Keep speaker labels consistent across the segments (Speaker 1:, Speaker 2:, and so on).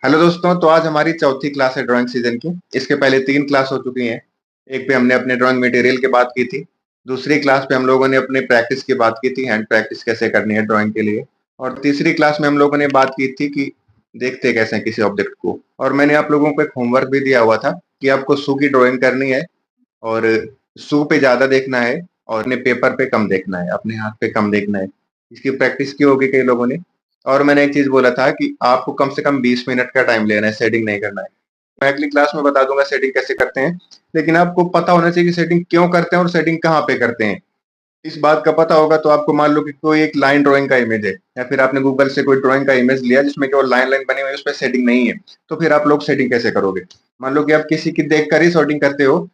Speaker 1: Hello दोस्तों, तो आज हमारी चौथी क्लास है ड्राइंग सीजन की। इसके पहले तीन क्लास हो चुकी हैं। एक पे हमने अपने ड्राइंग मटेरियल की बात की थी। दूसरी क्लास पे हम लोगों ने अपने प्रैक्टिस की बात की थी, हैंड प्रैक्टिस कैसे करनी है ड्राइंग के लिए। और तीसरी क्लास में हम लोगों ने बात की थी कि देखते कैसे हैं किसी ऑब्जेक्ट को। और मैंने आप लोगों को एक होमवर्क भी दिया हुआ था कि आपको शू की ड्राइंग करनी है। और शू पे ज्यादा देखना है और अपने पेपर पे कम देखना है, अपने हाथ पे कम देखना है। इसकी प्रैक्टिस की होगी कई लोगों ने। और मैंने एक चीज बोला था कि आपको कम से कम 20 मिनट का टाइम लेना है, सेटिंग नहीं करना है। मैं अगली क्लास में बता दूंगा सेटिंग कैसे करते हैं। लेकिन आपको पता होना चाहिए कि सेटिंग क्यों करते हैं और सेटिंग कहाँ पे करते हैं। इस बात का पता होगा तो आपको मान लो कि कोई एक लाइन ड्राइंग का इमेज है, या फिर आपने गूगल से कोई ड्राइंग का इमेज लिया जिसमें केवल लाइन लाइन बनी हुई है, उस पर सेटिंग नहीं है। तो फिर आप लोग सेटिंग कैसे करोगे? मान लो कि आप किसी की देख कर ही सेटिंग करते हो।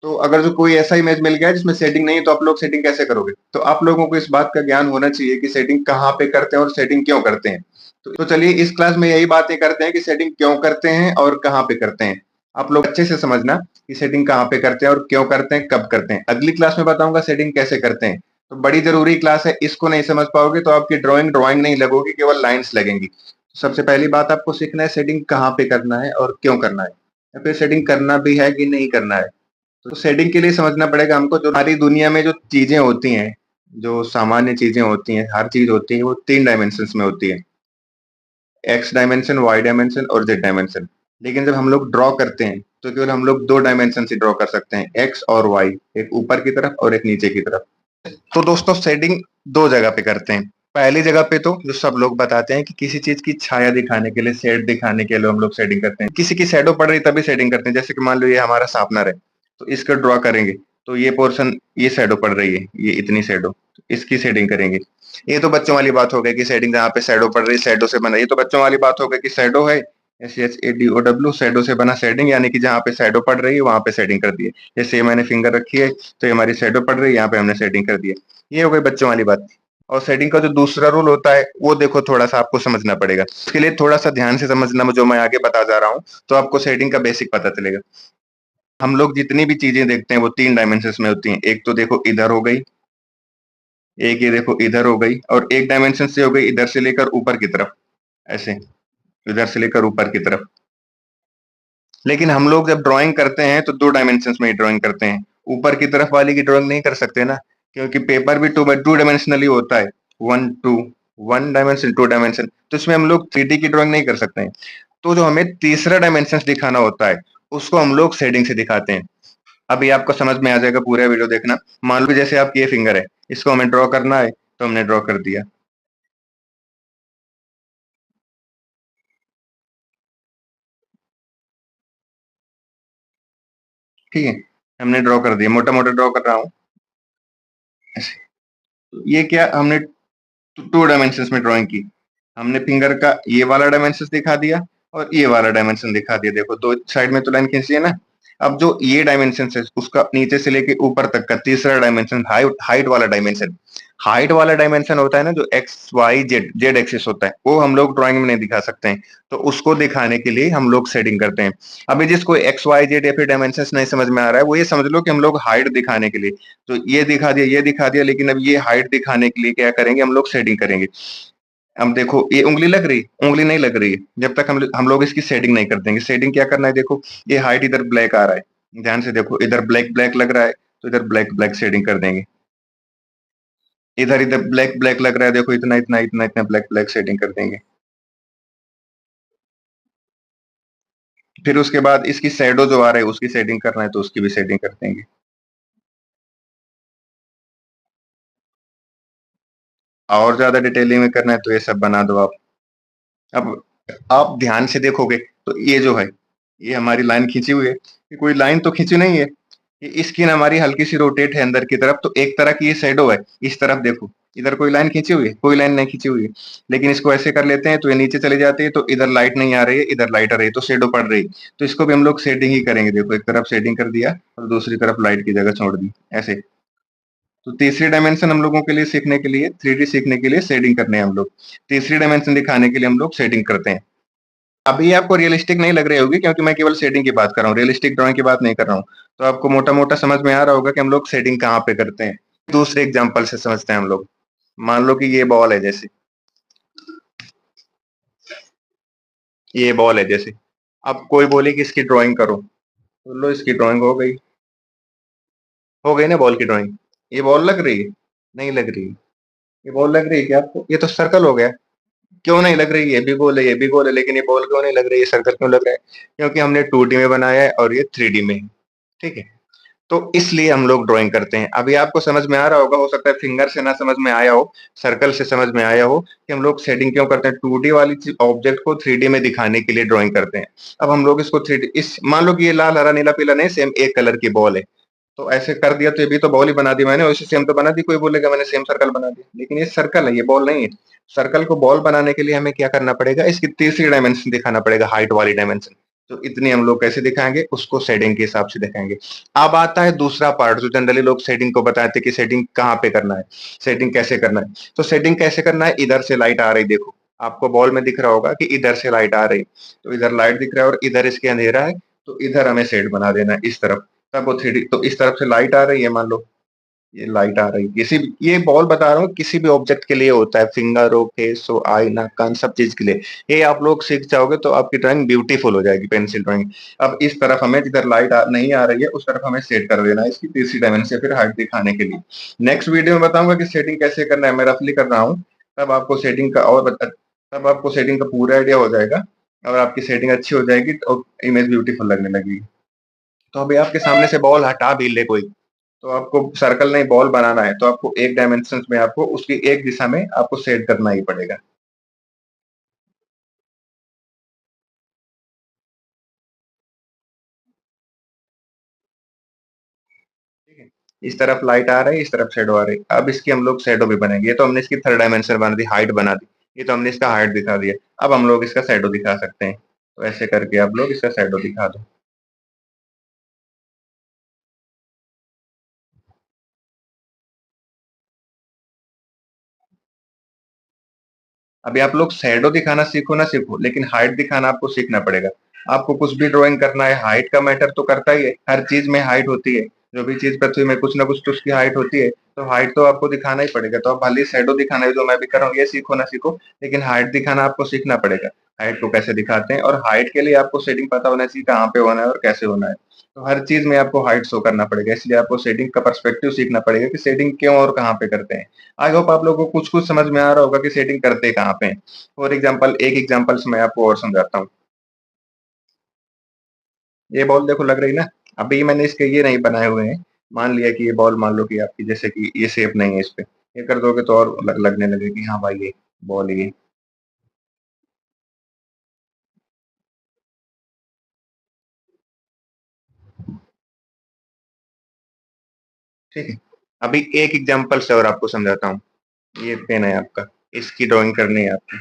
Speaker 1: तो अगर जो कोई ऐसा इमेज मिल गया है जिसमें सेटिंग नहीं है, तो आप लोग सेटिंग कैसे करोगे? तो आप लोगों को इस बात का ज्ञान होना चाहिए कि सेटिंग कहाँ पे करते हैं और सेटिंग क्यों करते हैं। तो चलिए इस क्लास में यही बातें करते हैं कि सेटिंग क्यों करते हैं और कहाँ पे करते हैं। आप लोग अच्छे से समझना कि सेटिंग कहाँ पे करते हैं और क्यों करते हैं, कब करते हैं। अगली क्लास में बताऊंगा सेटिंग कैसे करते हैं। तो बड़ी जरूरी क्लास है, इसको नहीं समझ पाओगे तो आपकी ड्राइंग ड्राइंग नहीं लगोगी, केवल लाइन्स लगेंगी। सबसे पहली बात आपको सीखना है सेटिंग कहाँ पे करना है और क्यों करना है, या फिर सेटिंग करना भी है कि नहीं करना है। तो सेटिंग के लिए समझना पड़ेगा हमको, जो हमारी दुनिया में जो चीजें होती हैं, जो सामान्य चीजें होती हैं, हर चीज होती है वो तीन डायमेंशन में होती है। एक्स डायमेंशन, वाई डायमेंशन और जेड डायमेंशन। लेकिन जब हम लोग ड्रॉ करते हैं तो केवल हम लोग दो डायमेंशन से ड्रॉ कर सकते हैं, एक्स और वाई, एक ऊपर की तरफ और एक नीचे की तरफ। तो दोस्तों सेटिंग दो जगह पे करते हैं। पहली जगह पे तो जो सब लोग बताते हैं कि किसी चीज की छाया दिखाने के लिए, शेड दिखाने के लिए हम लोग सेटिंग करते हैं। किसी की शैडो पड़ रही तभी सेटिंग करते हैं। जैसे कि मान लो ये हमारा शार्पनर है, तो इसका ड्रॉ करेंगे तो ये पोर्शन, ये शैडो पड़ रही है, ये इतनी शैडो, इसकी सेटिंग करेंगे। ये तो बच्चों वाली बात हो गई कि सेटिंग जहाँ पे शैडो पड़ रही है शैडो से बना, ये तो बच्चों वाली बात हो गई कि शैडो है, SHADOW, शैडो से बना शेडिंग, यानी कि जहाँ पे शैडो पड़ रही है वहां पे सेटिंग कर दी है। जैसे ये मैंने फिंगर रखी है तो ये हमारी शैडो पड़ रही है, यहाँ पे हमने सेटिंग कर दी है। ये हो गई बच्चों वाली बात। और सेटिंग का जो दूसरा रूल होता है वो देखो थोड़ा सा आपको समझना पड़ेगा। उसके लिए थोड़ा सा ध्यान से समझना जो मैं आगे बता जा रहा हूँ, तो आपको सेटिंग का बेसिक पता चलेगा। हम लोग जितनी भी चीजें देखते हैं वो तीन डायमेंशन में होती हैं। एक तो देखो इधर हो गई, एक ये देखो इधर हो गई, और एक डायमेंशन से हो गई इधर से लेकर ऊपर की तरफ, ऐसे इधर से लेकर ऊपर की तरफ। लेकिन हम लोग जब ड्राइंग करते हैं तो दो डायमेंशन में ही ड्राइंग करते हैं। ऊपर की तरफ वाली की ड्राइंग नहीं कर सकते ना, क्योंकि पेपर भी टू डायमेंशनली होता है। One two, one dimension, two dimension, तो इसमें हम लोग 3D की ड्राइंग नहीं कर सकते हैं। तो जो हमें तीसरा डायमेंशन दिखाना होता है उसको हम लोग शेडिंग से दिखाते हैं। अभी आपको समझ में आ जाएगा, पूरा वीडियो देखना। मान लो जैसे आपकी ये फिंगर है, इसको हमें ड्रॉ करना है तो हमने ड्रॉ कर दिया। ठीक है, हमने ड्रॉ कर दिया, मोटा मोटा ड्रॉ कर रहा हूँ ऐसे। तो ये क्या हमने टू डायमेंशन में ड्राइंग की। हमने फिंगर का ये वाला डायमेंशन दिखा दिया और ये वाला डायमेंशन दिखा दिया। देखो दो साइड में तो लाइन खींची है ना। अब जो ये डायमेंशन है उसका नीचे से लेके ऊपर तक का तीसरा डायमेंशन, हाइट हाइट वाला डायमेंशन। हाइट वाला डायमेंशन होता है ना, जो X Y Z Z axis होता है, वो हम लोग ड्राइंग में नहीं दिखा सकते हैं। तो उसको दिखाने के लिए हम लोग सेटिंग करते हैं। अभी जिसको एक्स वाई जेड या फिर डायमेंशन नहीं समझ में आ रहा है, वो ये समझ लो कि हम लोग हाइट दिखाने के लिए, तो ये दिखा दिया, ये दिखा दिया, लेकिन अब ये हाइट दिखाने के लिए क्या करेंगे, हम लोग सेटिंग करेंगे। अब देखो ये उंगली लग रही, उंगली नहीं लग रही है जब तक हम लोग इसकी शेडिंग नहीं कर देंगे। शेडिंग क्या करना है, देखो ये हाइट इधर ब्लैक आ रहा है, ध्यान से देखो, इधर ब्लैक ब्लैक लग रहा है तो इधर ब्लैक ब्लैक शेडिंग कर देंगे। इधर इधर ब्लैक ब्लैक लग रहा है, देखो इतना इतना इतना इतना ब्लैक ब्लैक शेडिंग कर देंगे। फिर उसके बाद इसकी शेडो जो आ रहा है उसकी शेडिंग करना है तो उसकी भी शेडिंग कर देंगे। और ज्यादा डिटेलिंग में करना है तो ये सब बना दो आप। अब आप ध्यान से देखोगे तो ये जो है, ये हमारी लाइन खींची हुई है, ये कोई लाइन तो खींची नहीं है। ये स्किन हमारी हल्की सी रोटेट है अंदर की तरफ, तो एक तरह की ये शेडो है। इस तरफ देखो, इधर कोई लाइन खींची हुई है, कोई लाइन नहीं खींची हुई है। लेकिन इसको ऐसे कर लेते हैं तो ये नीचे चले जाती है, तो इधर लाइट नहीं आ रही है, इधर लाइट आ रही है, तो शेडो पड़ रही है। तो इसको भी हम लोग शेडिंग ही करेंगे। देखो एक तरफ शेडिंग कर दिया और दूसरी तरफ लाइट की जगह छोड़ दी, ऐसे। तो तीसरी डायमेंशन हम लोगों के लिए सीखने के लिए, 3D सीखने के लिए शेडिंग करने हैं हम लोग। तीसरी डायमेंशन दिखाने के लिए हम लोग शेडिंग करते हैं। अभी आपको रियलिस्टिक नहीं लग रही होगी क्योंकि मैं केवल शेडिंग की बात कर रहा हूँ, रियलिस्टिक ड्राइंग की बात नहीं कर रहा हूँ। तो आपको मोटा मोटा समझ में आ रहा होगा कि हम लोग शेडिंग कहाँ पे करते हैं। दूसरे एग्जाम्पल से समझते हैं हम लोग। मान लो कि ये बॉल है जैसे, ये बॉल है जैसे, अब कोई बोले कि इसकी ड्राइंग करो, तो लो इसकी ड्राइंग हो गई ना बॉल की ड्राइंग। ये बॉल लग रही है? नहीं लग रही। ये बॉल लग रही है क्या आपको? ये तो सर्कल हो गया। क्यों नहीं लग रही? ये भी गोल है, ये भी गोल है, लेकिन ये बॉल क्यों नहीं लग रही, ये सर्कल क्यों लग रहा है? क्योंकि हमने 2D में बनाया है और ये 3D में है। ठीक है, तो इसलिए हम लोग ड्राइंग करते हैं। अभी आपको समझ में आ रहा होगा, हो सकता है फिंगर से ना समझ में आया हो, सर्कल से समझ में आया हो कि हम लोग शेडिंग क्यों करते हैं। 2D वाली ऑब्जेक्ट को 3D में दिखाने के लिए ड्राइंग करते हैं। अब हम लोग इसको 3D, इस मान लो कि ये लाल हरा नीला पीला नहीं, सेम एक कलर की बॉल है, तो ऐसे कर दिया तो ये भी तो बॉल ही बना दी मैंने, वैसे सेम तो बना दी। कोई बोलेगा मैंने सेम सर्कल बना दिया, लेकिन ये सर्कल है, ये बॉल नहीं है। सर्कल को बॉल बनाने के लिए हमें क्या करना पड़ेगा, इसकी तीसरी डायमेंशन दिखाना पड़ेगा, हाइट वाली डायमेंशन। तो इतनी हम लोग कैसे दिखाएंगे, उसको शेडिंग के हिसाब से दिखाएंगे। अब आता है दूसरा पार्ट, जो जनरली लोग शेडिंग को बताते हैं कि शेडिंग कहाँ पे करना है, शेडिंग कैसे करना है। तो शेडिंग कैसे करना है, इधर से लाइट आ रही, देखो आपको बॉल में दिख रहा होगा कि इधर से लाइट आ रही, तो इधर लाइट दिख रहा है और इधर इसके अंधेरा है, तो इधर हमें शेड बना देना है इस तरफ। तब वो 3D, तो इस तरफ से लाइट आ रही है, मान लो ये लाइट आ रही है, किसी भी, ये बॉल बता रहा हूँ किसी भी ऑब्जेक्ट के लिए होता है, फिंगर हो, फेस हो, आई, नाक, कान, सब चीज के लिए। ये आप लोग सीख जाओगे तो आपकी ड्राइंग ब्यूटीफुल हो जाएगी, पेंसिल ड्राइंग। अब इस तरफ हमें जिधर लाइट नहीं आ रही है उस तरफ हमें सेट कर देना है इसकी तीसरी डायमेंशन से, फिर हाइट दिखाने के लिए। नेक्स्ट वीडियो में बताऊंगा कि सेटिंग कैसे करना है, मैं रफली कर रहा हूँ। तब आपको सेटिंग का तब आपको सेटिंग का पूरा आइडिया हो जाएगा, और आपकी सेटिंग अच्छी हो जाएगी तो इमेज ब्यूटीफुल लगने लगेगी। तो अभी आपके सामने से बॉल हटा भी ले कोई, तो आपको सर्कल नहीं बॉल बनाना है, तो आपको एक डायमेंशन में, आपको उसकी एक दिशा में आपको सेट करना ही पड़ेगा। ठीक है, इस तरफ लाइट आ रही है, इस तरफ शेडो आ रही है। अब इसकी हम लोग शेडो भी बनाएंगे। ये तो हमने इसकी थर्ड डायमेंशन बना दी, हाइट बना दी, ये तो हमने इसका हाइट दिखा दिया। अब हम लोग इसका शेडो दिखा सकते हैं, तो ऐसे करके आप लोग इसका शेडो दिखा दो। अभी आप लोग शैडो दिखाना सीखो ना सीखो, लेकिन हाइट दिखाना आपको सीखना पड़ेगा। आपको कुछ भी ड्राइंग करना है, हाइट का मैटर तो करता ही है, हर चीज में हाइट होती है। जो भी चीज पृथ्वी में कुछ ना कुछ तो उसकी हाइट होती है, तो हाइट तो आपको दिखाना ही पड़ेगा। तो आप भले शैडो दिखाना है जो मैं भी कर रहा हूँ, ये सीखो ना सीखो, लेकिन हाइट दिखाना आपको सीखना पड़ेगा। हाइट को कैसे दिखाते हैं, और हाइट के लिए आपको सेटिंग पता होना चाहिए कहाँ पे होना है और कैसे होना है। तो हर चीज में आपको हाइट शो करना पड़ेगा, इसलिए आपको सेटिंग का पर्सपेक्टिव सीखना पड़ेगा कि सेटिंग क्यों और कहाँ पे करते हैं। आई होप आप लोगों को कुछ कुछ समझ में आ रहा होगा कि सेटिंग करते कहाँ पे हैं। फॉर एग्जाम्पल, एक एग्जाम्पल से मैं आपको और समझाता हूँ। ये बॉल देखो लग रही ना, अभी मैंने इसके ये नहीं बनाए हुए हैं। मान लिया कि ये बॉल, मान लो कि आपकी जैसे कि ये शेप नहीं है इस पे, ये कर दोगे तो और लगने लगे कि हाँ भाई ये बॉल ये। ठीक है, अभी एक एग्जाम्पल से और आपको समझाता हूँ। ये पेन है आपका, इसकी ड्राइंग करनी है आपको।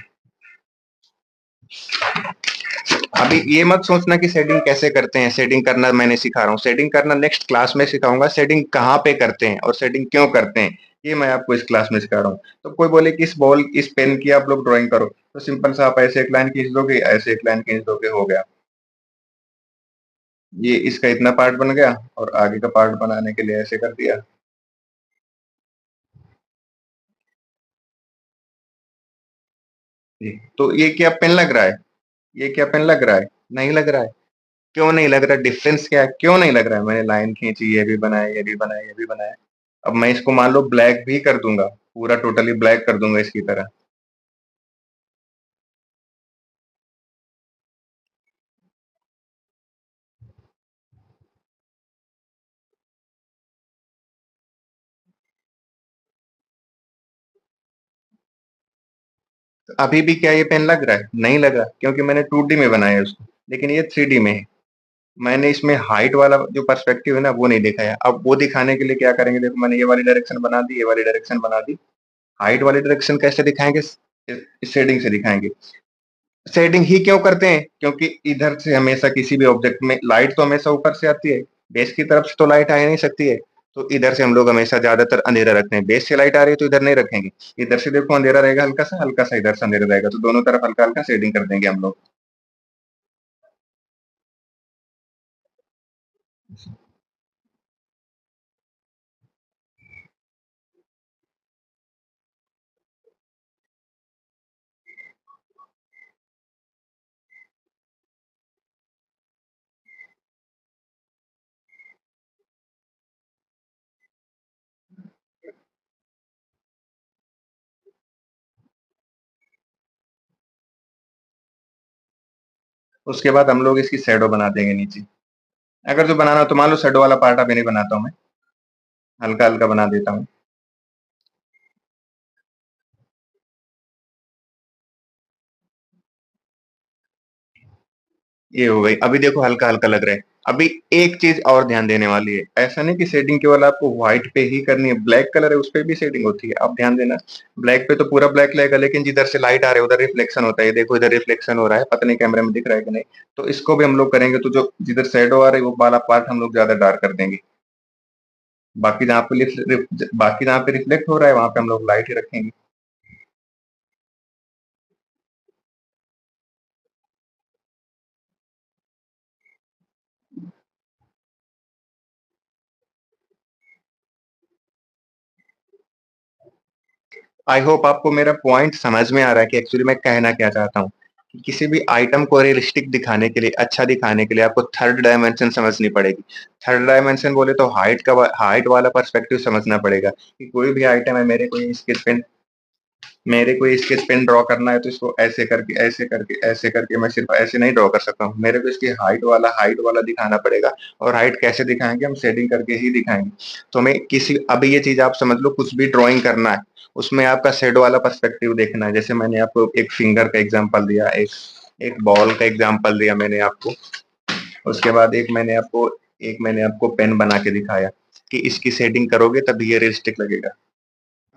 Speaker 1: अभी ये मत सोचना कि शेडिंग कैसे करते हैं, शेडिंग करना मैंने सिखा रहा हूँ, शेडिंग करना नेक्स्ट क्लास में सिखाऊंगा। शेडिंग कहाँ पे करते हैं और शेडिंग क्यों करते हैं, ये मैं आपको इस क्लास में सिखा रहा हूँ। तो कोई बोले कि इस पेन की आप लोग ड्राइंग करो, तो सिंपल सा आप ऐसे एक लाइन खींच दोगे, ऐसे एक लाइन खींच दोगे, हो गया। ये इसका इतना पार्ट बन गया, और आगे का पार्ट बनाने के लिए ऐसे कर दिया। जी, तो ये क्या पेन लग रहा है? ये क्या पेन लग रहा है? नहीं लग रहा है। क्यों नहीं लग रहा? डिफरेंस क्या है, क्यों नहीं लग रहा है? मैंने लाइन खींची, ये भी बनाया, ये भी बनाया, ये भी बनाया। अब मैं इसको मान लो ब्लैक भी कर दूंगा, पूरा टोटली ब्लैक कर दूंगा इसकी तरह। तो अभी भी क्या ये पेन लग रहा है? नहीं लग रहा, क्योंकि मैंने 2D में बनाया है उसको, लेकिन ये 3D में है। मैंने इसमें हाइट वाला जो पर्सपेक्टिव है ना, वो नहीं दिखाया। अब वो दिखाने के लिए क्या करेंगे, देखो मैंने ये वाली डायरेक्शन बना दी, ये वाली डायरेक्शन बना दी। हाइट वाली डायरेक्शन कैसे दिखाएंगे, इस शेडिंग से दिखाएंगे। शेडिंग ही क्यों करते हैं, क्योंकि इधर से हमेशा किसी भी ऑब्जेक्ट में लाइट तो हमेशा ऊपर से आती है, बेस की तरफ से तो लाइट आ ही नहीं सकती है। तो इधर से हम लोग हमेशा ज्यादातर अंधेरा रखते हैं, बेस से लाइट आ रही है तो इधर नहीं रखेंगे। इधर से देखो अंधेरा रहेगा, हल्का सा इधर से अंधेरा रहेगा, तो दोनों तरफ हल्का हल्का शेडिंग कर देंगे हम लोग। उसके बाद हम लोग इसकी शैडो बना देंगे नीचे। अगर जो बनाना हो तो मान लो शैडो वाला पार्ट अभी नहीं बनाता हूँ मैं, हल्का हल्का बना देता हूँ। ये हो गई, अभी देखो हल्का हल्का लग रहा है। अभी एक चीज और ध्यान देने वाली है, ऐसा नहीं कि सेटिंग केवल आपको व्हाइट पे ही करनी है, ब्लैक कलर है उस पे भी सेटिंग होती है, आप ध्यान देना। ब्लैक पे तो पूरा ब्लैक लगेगा, लेकिन जिधर से लाइट आ रही है उधर रिफ्लेक्शन होता है, देखो इधर रिफ्लेक्शन हो रहा है, पता नहीं कैमरे में दिख रहा है कि नहीं। तो इसको भी हम लोग करेंगे, तो जो जिधर शेडो आ रही है वो वाला पार्ट हम लोग ज्यादा डार्क कर देंगे। बाकी जहाँ पे रिफ्लेक्ट हो रहा है वहां पे हम लोग लाइट ही रखेंगे। आई होप आपको मेरा पॉइंट समझ में आ रहा है कि एक्चुअली मैं कहना क्या चाहता हूँ। कि किसी भी आइटम को रियलिस्टिक दिखाने के लिए, अच्छा दिखाने के लिए आपको थर्ड डायमेंशन समझनी पड़ेगी। थर्ड डायमेंशन बोले तो हाइट वाला पर्सपेक्टिव समझना पड़ेगा कि कोई भी आइटम है, मेरे को स्केच पेन ड्रॉ करना है तो इसको ऐसे करके ऐसे करके ऐसे करके मैं सिर्फ ऐसे नहीं ड्रॉ कर सकता हूँ, मेरे को इसकी हाइट वाला दिखाना पड़ेगा। और हाइट कैसे दिखाएंगे, हम शेडिंग करके ही दिखाएंगे। तो हमें किसी, अभी ये चीज आप समझ लो, कुछ भी ड्राइंग करना है उसमें आपका शेडो वाला पर्सपेक्टिव देखना है। जैसे मैंने आपको एक फिंगर का एग्जाम्पल दिया, एक बॉल का एग्जाम्पल दिया मैंने आपको। उसके बाद एक मैंने आपको पेन बना के दिखाया कि इसकी शेडिंग करोगे तब ये रियलिस्टिक लगेगा।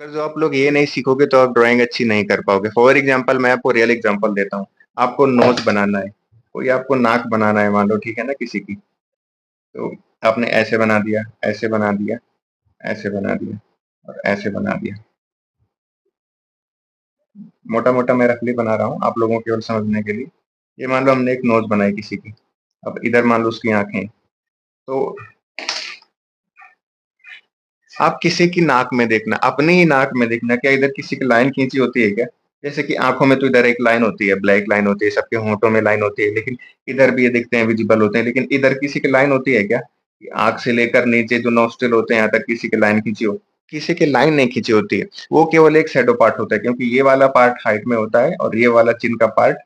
Speaker 1: अगर जो आप लोग ये नहीं सीखोगे तो आप ड्राइंग अच्छी नहीं कर पाओगे। फॉर एग्जाम्पल मैं आपको रियल एग्जाम्पल देता हूँ। आपको नोज बनाना है, कोई आपको नाक बनाना है मान लो, ठीक है ना, किसी की। तो आपने ऐसे बना दिया, ऐसे बना दिया, ऐसे बना दिया और ऐसे बना दिया। मोटा मोटा मैं रफली बना रहा हूँ आप लोगों केवल समझने के लिए। ये मान लो हमने एक नोज बनाई किसी की। अब इधर मान लो उसकी आंखें। तो आप किसी की नाक में देखना, अपनी ही नाक में देखना, क्या इधर किसी की लाइन खींची होती है क्या? जैसे कि आंखों में तो इधर एक लाइन होती है, ब्लैक लाइन होती है, सबके होंठों में लाइन होती है, लेकिन इधर भी ये दिखते हैं, विजिबल होते हैं, लेकिन इधर किसी की लाइन होती है क्या? कि आंख से लेकर नीचे जो नोस्ट्रिल होते हैं यहाँ तक किसी की लाइन खींची हो? किसी की लाइन नहीं खींची होती है। वो केवल एक शैडो पार्ट होता है, क्योंकि ये वाला पार्ट हाइट में होता है और ये वाला चिन का पार्ट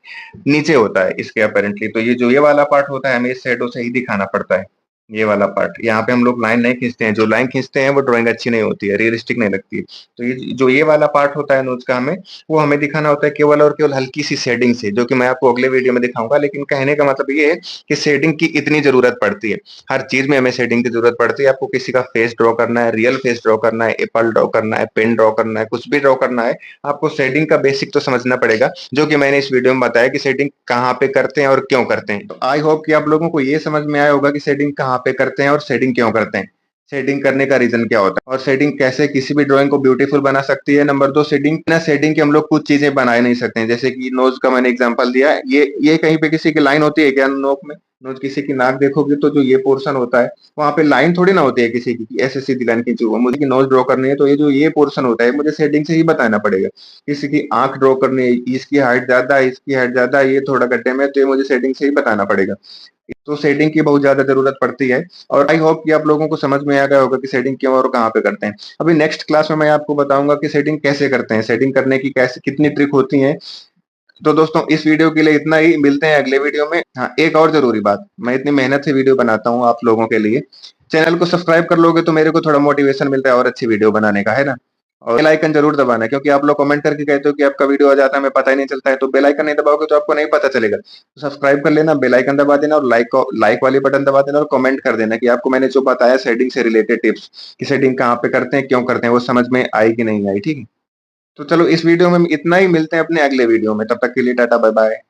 Speaker 1: नीचे होता है इसके अपेरेंटली। तो ये जो ये वाला पार्ट होता है हमें इस शैडो से ही दिखाना पड़ता है। ये वाला पार्ट यहाँ पे हम लोग लाइन नहीं खींचते हैं, जो लाइन खींचते हैं वो ड्राइंग अच्छी नहीं होती है, रियलिस्टिक नहीं लगती है। तो ये जो ये वाला पार्ट होता है नोज का, हमें वो हमें दिखाना होता है केवल और केवल हल्की सी शेडिंग से, जो कि मैं आपको अगले वीडियो में दिखाऊंगा। लेकिन कहने का मतलब ये है कि शेडिंग की इतनी जरूरत पड़ती है, हर चीज में हमें शेडिंग की जरूरत पड़ती है। आपको किसी का फेस ड्रॉ करना है, रियल फेस ड्रॉ करना है, एप्पल ड्रॉ करना है, पेन ड्रॉ करना है, कुछ भी ड्रॉ करना है, आपको शेडिंग का बेसिक तो समझना पड़ेगा, जो कि मैंने इस वीडियो में बताया कि शेडिंग कहाँ पे करते हैं और क्यों करते हैं। तो आई होप कि आप लोगों को ये समझ में आया होगा कि शेडिंग कहाँ पे करते हैं और शेडिंग क्यों करते हैं, शेडिंग करने का रीजन क्या होता है, और शेडिंग कैसे किसी भी ड्राइंग को ब्यूटीफुल बना सकती है। नंबर दो, शेडिंग ना शेडिंग के हम लोग कुछ चीजें बना नहीं सकते हैं, जैसे कि नोज का मैंने एग्जांपल दिया, ये कहीं पे किसी की लाइन होती है क्या नोक में? नोज किसी की नाक देखोगे तो जो ये पोर्शन होता है वहां पे लाइन थोड़ी ना होती है किसी की ऐसे सीधी लाइन खींची हुई। मुझे की नोज ड्रॉ करनी है तो ये जो ये पोर्शन होता है मुझे शेडिंग से ही बताना पड़ेगा। किसी की आंख ड्रॉ करनी है, इसकी हाइट ज्यादा है, इसकी हाइट ज्यादा है, ये थोड़ा गड्ढे में, तो ये मुझे शेडिंग से ही बताना पड़ेगा। तो शेडिंग की बहुत ज्यादा जरूरत पड़ती है। और आई होप कि आप लोगों को समझ में आ गया होगा कि शेडिंग क्यों और कहाँ पे करते हैं। अभी नेक्स्ट क्लास में मैं आपको बताऊंगा कि शेडिंग कैसे करते हैं, शेडिंग करने की कैसे कितनी ट्रिक होती है। तो दोस्तों इस वीडियो के लिए इतना ही, मिलते हैं अगले वीडियो में। हाँ, एक और जरूरी बात, मैं इतनी मेहनत से वीडियो बनाता हूँ आप लोगों के लिए, चैनल को सब्सक्राइब कर लोगे तो मेरे को थोड़ा मोटिवेशन मिलता है और अच्छी वीडियो बनाने का, है ना। और बेल आइकन जरूर दबाना है, क्योंकि आप लोग कमेंट करके कहते हो कि आपका वीडियो आ जाता है, हमें पता ही नहीं चलता है, तो बेल आइकन नहीं दबाओगे तो आपको नहीं पता चलेगा। तो सब्सक्राइब कर लेना, बेल आइकन दबा देना और लाइक वाली बटन दबा देना और कमेंट कर देना कि आपको मैंने जो बताया सेटिंग से रिलेटेड टिप्स, कि सेटिंग कहाँ पे करते हैं, क्यों करते हैं, वो समझ में आई कि नहीं आई, ठीक है। तो चलो इस वीडियो में इतना ही, मिलते हैं अपने अगले वीडियो में, तब तक के लिए टाटा बाय बाय।